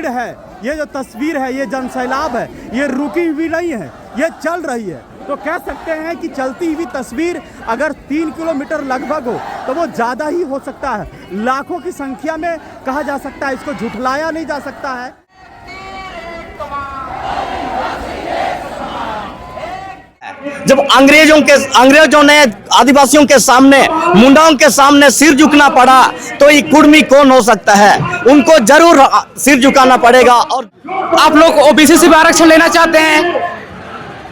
भीड़ है, ये जो तस्वीर है, ये जनसैलाब है, ये रुकी हुई नहीं है, ये चल रही है। तो कह सकते हैं कि चलती हुई तस्वीर अगर 3 किलोमीटर लगभग हो तो वो ज़्यादा ही हो सकता है, लाखों की संख्या में कहा जा सकता है, इसको झुठलाया नहीं जा सकता है। जब अंग्रेजों ने आदिवासियों के सामने, मुंडाओं के सामने सिर झुकना पड़ा तो ये कुर्मी कौन हो सकता है? उनको जरूर सिर झुकाना पड़ेगा। और आप लोग ओबीसी से भी आरक्षण लेना चाहते हैं,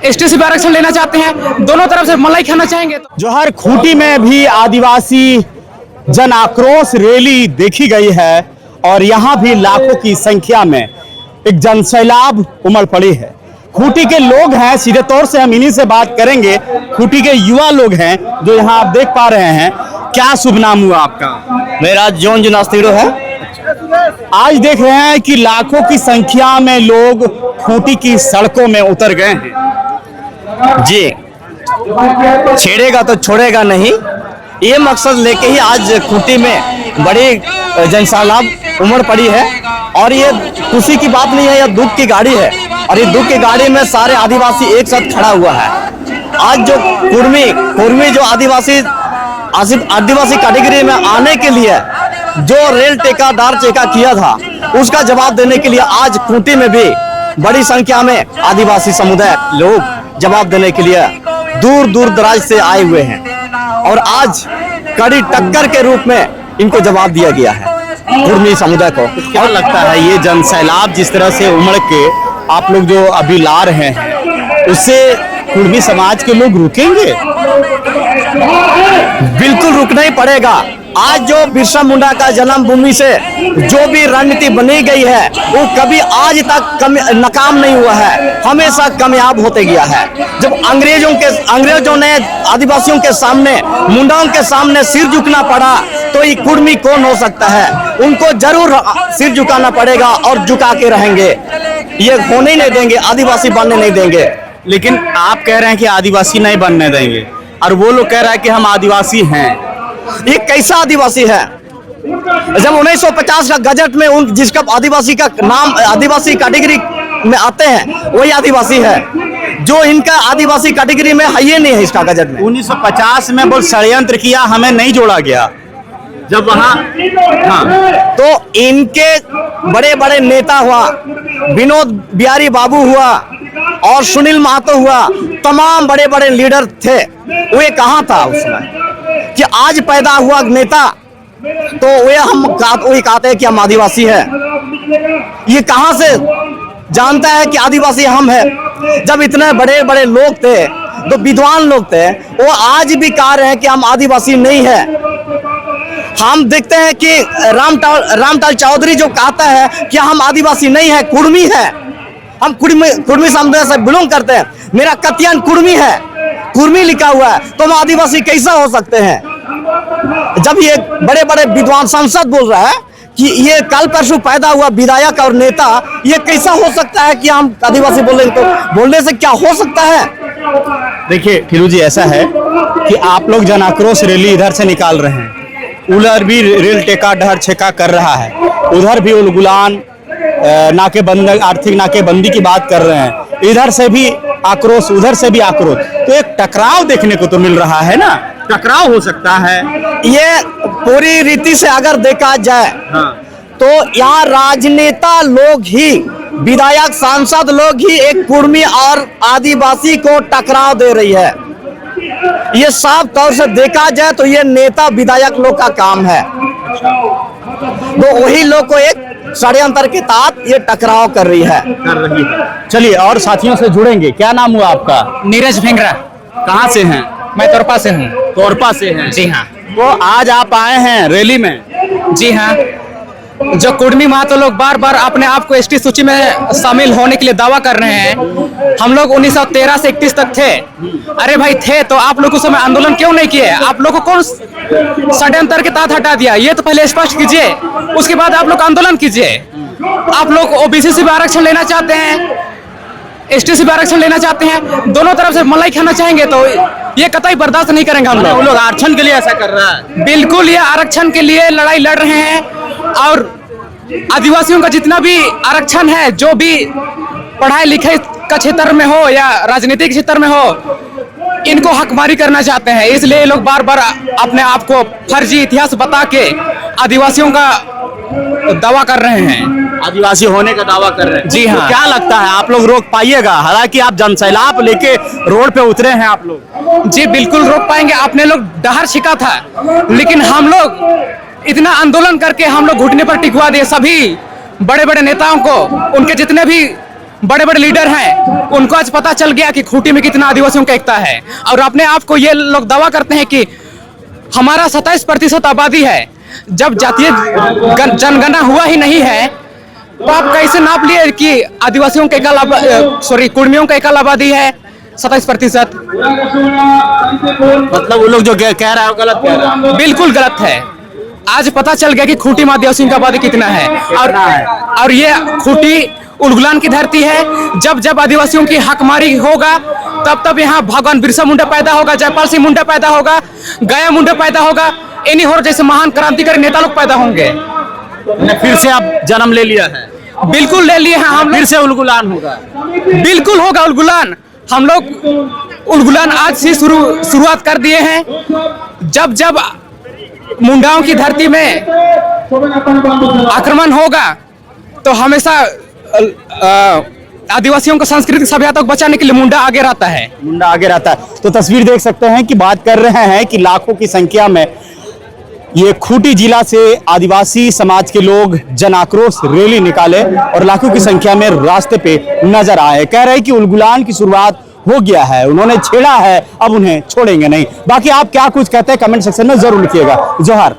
एसटी से भी आरक्षण लेना चाहते हैं, दोनों तरफ से मलाई खाना चाहेंगे। जोहर खूंटी में भी आदिवासी जन आक्रोश रैली देखी गई है और यहाँ भी लाखों की संख्या में एक जनसैलाब उमड़ पड़ी है। खूंटी के लोग हैं, सीधे तौर से हम इन्हीं से बात करेंगे। खूंटी के युवा लोग हैं जो यहाँ आप देख पा रहे हैं। क्या शुभ नाम हुआ आपका? मेरा जॉन जुनास्तिरो है। आज देख रहे हैं कि लाखों की संख्या में लोग खूंटी की सड़कों में उतर गए हैं। जी, छेड़ेगा तो छोड़ेगा नहीं, ये मकसद लेके ही आज खूंटी में बड़ी जनसैलाब उमड़ पड़ी है। और ये खुशी की बात नहीं है, यह दुख की गाड़ी है और ये दुख की गाड़ी में सारे आदिवासी एक साथ खड़ा हुआ है। आज जो कुर्मी जो आदिवासी कैटेगरी में आने के लिए जो रेल टेकादार चेका किया था, उसका जवाब देने के लिए आज खूंटी में भी बड़ी संख्या में आदिवासी समुदाय लोग जवाब देने के लिए दूर दूर दराज से आए हुए हैं और आज कड़ी टक्कर के रूप में इनको जवाब दिया गया है कुर्मी समुदाय को। क्या लगता है ये जनसैलाब जिस तरह से उमड़ के आप लोग जो अभी ला रहे हैं, उससे कुर्मी समाज के लोग रुकेंगे? बिल्कुल रुकना ही पड़ेगा। आज जो बिरसा मुंडा का जन्मभूमि से जो भी रणनीति बनी गई है वो कभी आज तक नाकाम नहीं हुआ है, हमेशा कामयाब होते गया है। जब अंग्रेजों ने आदिवासियों के सामने, मुंडाओं के सामने सिर झुकना पड़ा तो ये कुर्मी कौन हो सकता है? उनको जरूर सिर झुकाना पड़ेगा और झुका के रहेंगे। ये होने ही नहीं देंगे, आदिवासी बनने नहीं देंगे। लेकिन आप कह रहे हैं कि आदिवासी नहीं बनने देंगे और वो लोग कह रहे हैं कि हम आदिवासी हैं। ये कैसा आदिवासी है? जब 1950 का गजट में जिसका आदिवासी का नाम आदिवासी कैटेगरी में आते हैं वही आदिवासी है, जो इनका आदिवासी कैटेगरी में है ही नहीं है इसका गजट में। 1950 में बहुत षड्यंत्र किया, हमें नहीं जोड़ा गया जब वहाँ। हाँ, तो इनके बड़े बड़े नेता हुआ, विनोद बिहारी बाबू हुआ और सुनील महतो हुआ, तमाम बड़े बड़े लीडर थे। वे कहाँ था उसमें कि आज पैदा हुआ नेता तो वे वही कहते हैं कि हम आदिवासी हैं। ये कहाँ से जानता है कि आदिवासी हम हैं? जब इतने बड़े बड़े लोग थे, तो विद्वान लोग थे, वो आज भी कह रहे हैं कि हम आदिवासी नहीं है। हम देखते हैं कि रामटाल चौधरी जो कहता है कि हम आदिवासी नहीं है, कुर्मी है, हम कुर्मी समुदाय से बिलोंग करते हैं, मेरा कतियन कुर्मी है, कुर्मी लिखा हुआ है, तो हम आदिवासी कैसा हो सकते हैं? जब ये बड़े बड़े विद्वान सांसद बोल रहा है कि ये कल परसों पैदा हुआ विधायक और नेता, ये कैसा हो सकता है कि हम आदिवासी बोलेंगे? तो बोलने से क्या हो सकता है? देखिए फिरू जी, ऐसा है कि आप लोग जन आक्रोश रैली इधर से निकाल रहे हैं, उधर भी रेल टेका डहर छेका कर रहा है, उधर भी उलगुलान नाकेबंदी, आर्थिक नाकेबंदी की बात कर रहे हैं, इधर से भी आक्रोश, उधर से भी आक्रोश, तो एक टकराव देखने को तो मिल रहा है ना? टकराव हो सकता है। ये पूरी रीति से अगर देखा जाए तो यहाँ राजनेता लोग ही, विधायक सांसद लोग ही एक कुर्मी और आदिवासी को टकराव दे रही है। ये साफ तौर से देखा जाए तो ये नेता विधायक लोग का काम है, तो वही लोग को एक षड्यंत्र के तहत ये टकराव कर रही है। चलिए और साथियों से जुड़ेंगे। क्या नाम हुआ आपका? नीरज भेंगरा। कहाँ से हैं? मैं तोरपा से हूँ। तोरपा से हैं? जी हाँ। तो आज आप आए हैं रैली में? जी हाँ। जो कुर्मी महतो लोग बार बार अपने आप को एसटी सूची में शामिल होने के लिए दावा कर रहे हैं, हम लोग 1913 से 31 तक थे। अरे भाई थे तो आप लोग उस समय आंदोलन क्यों नहीं किए? आप लोग को कौन षड्यंत्र के तहत हटा दिया? ये तो पहले स्पष्ट कीजिए, उसके बाद आप लोग आंदोलन कीजिए। आप लोग ओबीसी से भी आरक्षण लेना चाहते हैं, एसटी से भी आरक्षण लेना चाहते हैं, दोनों तरफ से मलाई खाना चाहेंगे तो ये कतई बर्दाश्त नहीं करेंगे हम लोग। वो लोग आरक्षण के लिए ऐसा कर रहा है? बिल्कुल, ये आरक्षण के लिए लड़ाई लड़ रहे हैं और आदिवासियों का जितना भी आरक्षण है, जो भी पढ़ाई लिखाई का क्षेत्र में हो या राजनीतिक क्षेत्र में हो, इनको हकमारी करना चाहते हैं। इसलिए ये लोग बार बार अपने आप को फर्जी इतिहास बता के आदिवासियों का दावा कर रहे हैं, आदिवासी होने का दावा कर रहे हैं। जी हाँ। तो क्या लगता है आप लोग रोक पाइएगा? हालांकि आप जनसैलाब लेके रोड पे उतरे हैं आप लोग। जी बिल्कुल रोक पाएंगे। आपने लोग डहर छिका था, लेकिन हम लोग इतना आंदोलन करके हम लोग घुटने पर टिकवा दिए सभी बड़े बड़े नेताओं को। उनके जितने भी बड़े बड़े लीडर हैं, उनको आज पता चल गया कि खूंटी में कितना आदिवासियों का एकता है। और अपने आप को ये लोग दावा करते हैं कि हमारा 27% आबादी है। जब जातीय जनगणना हुआ ही नहीं है, तो आप कैसे नाप लिए कि आदिवासियों का कुर्मियों का एकल आबादी है 27%? मतलब वो लोग जो कह रहा है वो गलत कह रहा है। बिल्कुल गलत है। आज पता चल गया कि खूंटी में आदिवासियों का आबादी कितना है। और ये खूंटी उलगुलान की धरती है। जब जब आदिवासियों की हकमारी होगा, तब तब यहाँ भगवान बिरसा मुंडा पैदा होगा, जयपाल सिंह मुंडा पैदा होगा, गया मुंडा पैदा होगा, इन्हीं और जैसे महान क्रांतिकारी नेता लोग पैदा होंगे। फिर से आप जन्म ले लिया है? बिल्कुल ले लिए हैं हम लोग। फिर से उलगुलान होगा? बिल्कुल होगा उलगुलान। हम लोग उलगुलान आज से शुरुआत कर दिए हैं। जब जब मुंडाओं की धरती में आक्रमण होगा, तो हमेशा आदिवासियों को सांस्कृतिक सभ्यता को बचाने के लिए मुंडा आगे रहता है। मुंडा आगे रहता है। तो तस्वीर देख सकते हैं कि बात कर रहे हैं कि लाखों की संख्या में ये खूंटी जिला से आदिवासी समाज के लोग जन आक्रोश रैली निकाले और लाखों की संख्या में रास्ते पे नजर आए। कह रहे हैं कि उलगुलान की शुरुआत हो गया है, उन्होंने छेड़ा है, अब उन्हें छोड़ेंगे नहीं। बाकी आप क्या कुछ कहते हैं कमेंट सेक्शन में जरूर लिखिएगा। जोहार।